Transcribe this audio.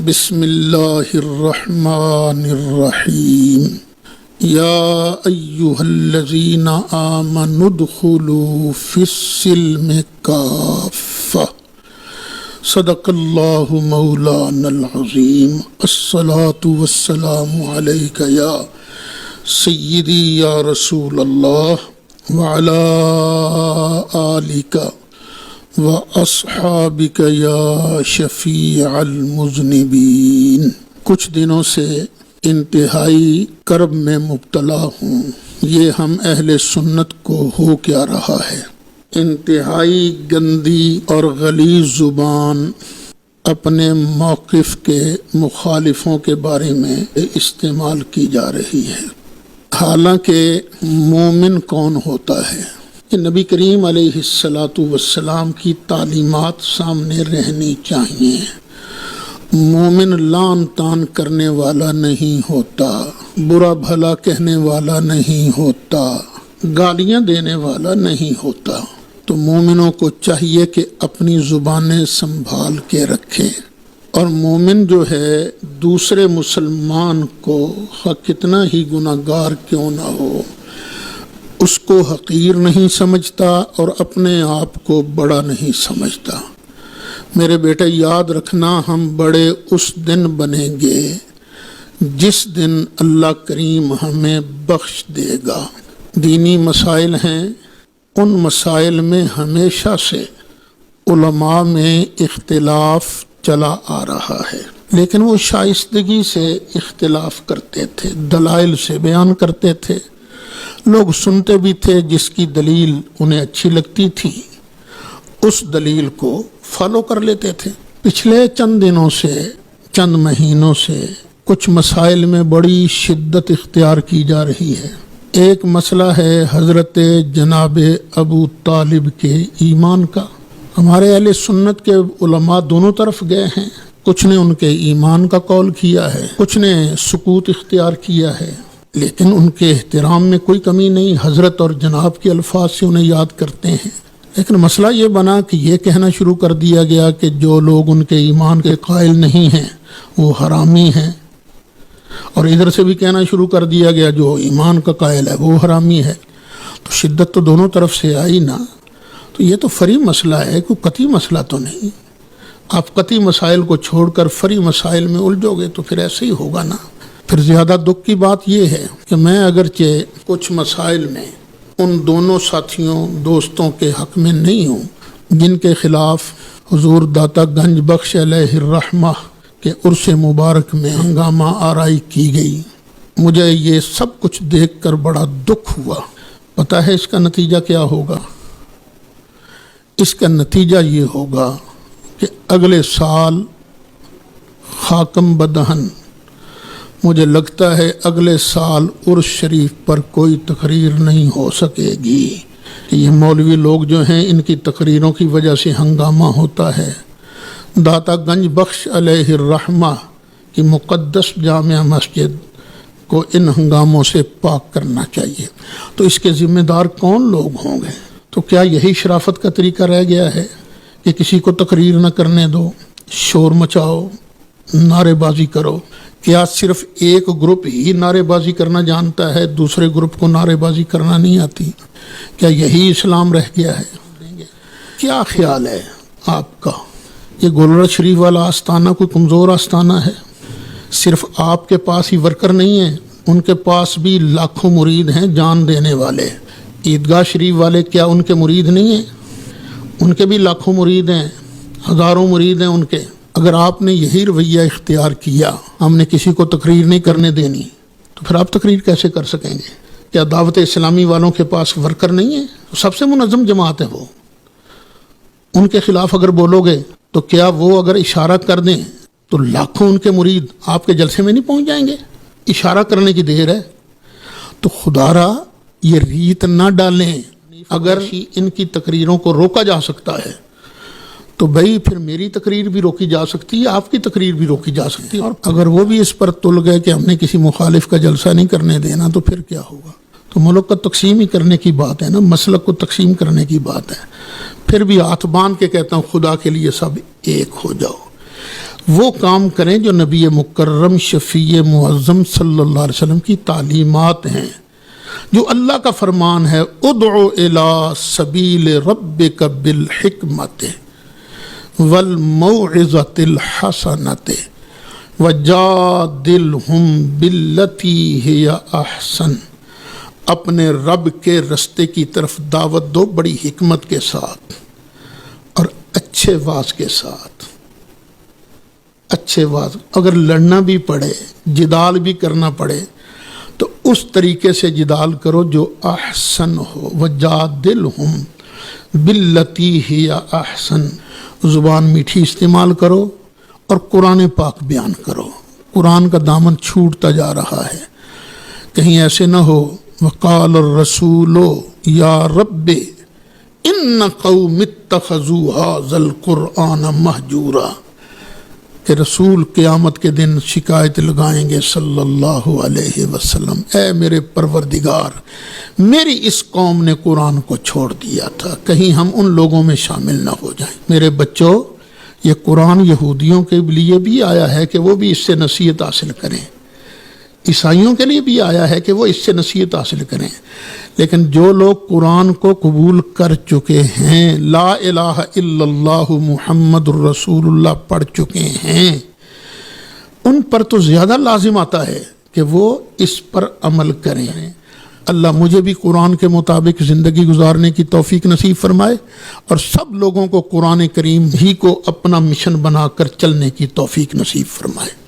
بسم اللہ الرحمن الرحیم یا ایہا الذین آمنوا ادخلوا فی السلم کافہ صدق اللہ مولانا العظیم الصلاۃ والسلام علیک یا سیدی یا رسول اللہ وعلی آلک وَأَصْحَابِكَ يَا شَفِيعَ الْمُذْنِبِينَ۔ کچھ دنوں سے انتہائی کرب میں مبتلا ہوں، یہ ہم اہل سنت کو ہو کیا رہا ہے۔ انتہائی گندی اور غلیظ زبان اپنے موقف کے مخالفوں کے بارے میں استعمال کی جا رہی ہے، حالانکہ مومن کون ہوتا ہے؟ کہ نبی کریم علیہ السلام کی تعلیمات سامنے رہنی چاہیے۔ مومن لعن طعن کرنے والا نہیں ہوتا، برا بھلا کہنے والا نہیں ہوتا، گالیاں دینے والا نہیں ہوتا۔ تو مومنوں کو چاہیے کہ اپنی زبانیں سنبھال کے رکھیں، اور مومن جو ہے دوسرے مسلمان کو کتنا ہی گناہ گار کیوں نہ ہو، اس کو حقیر نہیں سمجھتا اور اپنے آپ کو بڑا نہیں سمجھتا۔ میرے بیٹے یاد رکھنا، ہم بڑے اس دن بنیں گے جس دن اللہ کریم ہمیں بخش دے گا۔ دینی مسائل ہیں، ان مسائل میں ہمیشہ سے علماء میں اختلاف چلا آ رہا ہے، لیکن وہ شائستگی سے اختلاف کرتے تھے، دلائل سے بیان کرتے تھے، لوگ سنتے بھی تھے، جس کی دلیل انہیں اچھی لگتی تھی اس دلیل کو فالو کر لیتے تھے۔ پچھلے چند دنوں سے، چند مہینوں سے کچھ مسائل میں بڑی شدت اختیار کی جا رہی ہے۔ ایک مسئلہ ہے حضرت جناب ابو طالب کے ایمان کا۔ ہمارے اہل سنت کے علماء دونوں طرف گئے ہیں، کچھ نے ان کے ایمان کا قول کیا ہے، کچھ نے سکوت اختیار کیا ہے، لیکن ان کے احترام میں کوئی کمی نہیں، حضرت اور جناب کے الفاظ سے انہیں یاد کرتے ہیں۔ لیکن مسئلہ یہ بنا کہ یہ کہنا شروع کر دیا گیا کہ جو لوگ ان کے ایمان کے قائل نہیں ہیں وہ حرامی ہیں، اور ادھر سے بھی کہنا شروع کر دیا گیا جو ایمان کا قائل ہے وہ حرامی ہے۔ تو شدت تو دونوں طرف سے آئی نا، تو یہ تو فری مسئلہ ہے، کوئی قطعی مسئلہ تو نہیں۔ آپ قطعی مسائل کو چھوڑ کر فری مسائل میں الجھو گے تو پھر ایسے ہی ہوگا نا۔ پھر زیادہ دکھ کی بات یہ ہے کہ میں اگرچہ کچھ مسائل میں ان دونوں ساتھیوں دوستوں کے حق میں نہیں ہوں جن کے خلاف حضور داتا گنج بخش علیہ الرحمہ کے عرس مبارک میں ہنگامہ آرائی کی گئی، مجھے یہ سب کچھ دیکھ کر بڑا دکھ ہوا۔ پتہ ہے اس کا نتیجہ کیا ہوگا؟ اس کا نتیجہ یہ ہوگا کہ اگلے سال خاکم بدہن، مجھے لگتا ہے اگلے سال عرس شریف پر کوئی تقریر نہیں ہو سکے گی۔ یہ مولوی لوگ جو ہیں ان کی تقریروں کی وجہ سے ہنگامہ ہوتا ہے۔ داتا گنج بخش علیہ الرحمہ کی مقدس جامع مسجد کو ان ہنگاموں سے پاک کرنا چاہیے۔ تو اس کے ذمہ دار کون لوگ ہوں گے؟ تو کیا یہی شرافت کا طریقہ رہ گیا ہے کہ کسی کو تقریر نہ کرنے دو، شور مچاؤ، نعرے بازی کرو؟ کیا صرف ایک گروپ ہی نعرے بازی کرنا جانتا ہے، دوسرے گروپ کو نعرے بازی کرنا نہیں آتی؟ کیا یہی اسلام رہ گیا ہے؟ کیا خیال ہے آپ کا؟ یہ گولڑا شریف والا آستانہ کوئی کمزور آستانہ ہے؟ صرف آپ کے پاس ہی ورکر نہیں ہیں، ان کے پاس بھی لاکھوں مرید ہیں جان دینے والے۔ عیدگاہ شریف والے کیا ان کے مرید نہیں ہیں؟ ان کے بھی لاکھوں مرید ہیں، ہزاروں مرید ہیں ان کے۔ اگر آپ نے یہی رویہ اختیار کیا، ہم نے کسی کو تقریر نہیں کرنے دینی، تو پھر آپ تقریر کیسے کر سکیں گے؟ کیا دعوت اسلامی والوں کے پاس ورکر نہیں ہے؟ سب سے منظم جماعت ہے وہ، ان کے خلاف اگر بولو گے تو کیا وہ اگر اشارہ کر دیں تو لاکھوں ان کے مرید آپ کے جلسے میں نہیں پہنچ جائیں گے؟ اشارہ کرنے کی دیر ہے۔ تو خدا را یہ ریت نہ ڈالیں، اگر ان کی تقریروں کو روکا جا سکتا ہے تو بھائی پھر میری تقریر بھی روکی جا سکتی ہے، آپ کی تقریر بھی روکی جا سکتی ہے۔ اور اگر وہ بھی اس پر تل گئے کہ ہم نے کسی مخالف کا جلسہ نہیں کرنے دینا تو پھر کیا ہوگا؟ تو ملک کا تقسیم ہی کرنے کی بات ہے نا، مسلک کو تقسیم کرنے کی بات ہے۔ پھر بھی ہاتھ باندھ کے کہتا ہوں خدا کے لیے سب ایک ہو جاؤ۔ وہ کام کریں جو نبی مکرم شفیع معظم صلی اللہ علیہ وسلم کی تعلیمات ہیں، جو اللہ کا فرمان ہے، ادعو الی سبیل ربک بالحکمت والموعظۃ الحسنۃ وجادلہم باللتی ہی احسن، اپنے رب کے رستے کی طرف دعوت دو بڑی حکمت کے ساتھ اور اچھے واز کے ساتھ۔ اچھے واز، اگر لڑنا بھی پڑے، جدال بھی کرنا پڑے تو اس طریقے سے جدال کرو جو احسن ہو۔ وجادلہم باللتی ہی احسن، زبان میٹھی استعمال کرو اور قرآن پاک بیان کرو۔ قرآن کا دامن چھوٹتا جا رہا ہے، کہیں ایسے نہ ہو وقال الرسول یا رب ان قوم اتخذوا ھذا القرآن مہجورا، کہ رسول قیامت کے دن شکایت لگائیں گے صلی اللہ علیہ وسلم، اے میرے پروردگار، میری اس قوم نے قرآن کو چھوڑ دیا تھا، کہیں ہم ان لوگوں میں شامل نہ ہو جائیں۔ میرے بچوں، یہ قرآن یہودیوں کے لیے بھی آیا ہے کہ وہ بھی اس سے نصیحت حاصل کریں، عیسائیوں کے لیے بھی آیا ہے کہ وہ اس سے نصیحت حاصل کریں، لیکن جو لوگ قرآن کو قبول کر چکے ہیں، لا الہ الا اللہ محمد الرسول اللہ پڑھ چکے ہیں، ان پر تو زیادہ لازم آتا ہے کہ وہ اس پر عمل کریں۔ اللہ مجھے بھی قرآن کے مطابق زندگی گزارنے کی توفیق نصیب فرمائے اور سب لوگوں کو قرآن کریم ہی کو اپنا مشن بنا کر چلنے کی توفیق نصیب فرمائے۔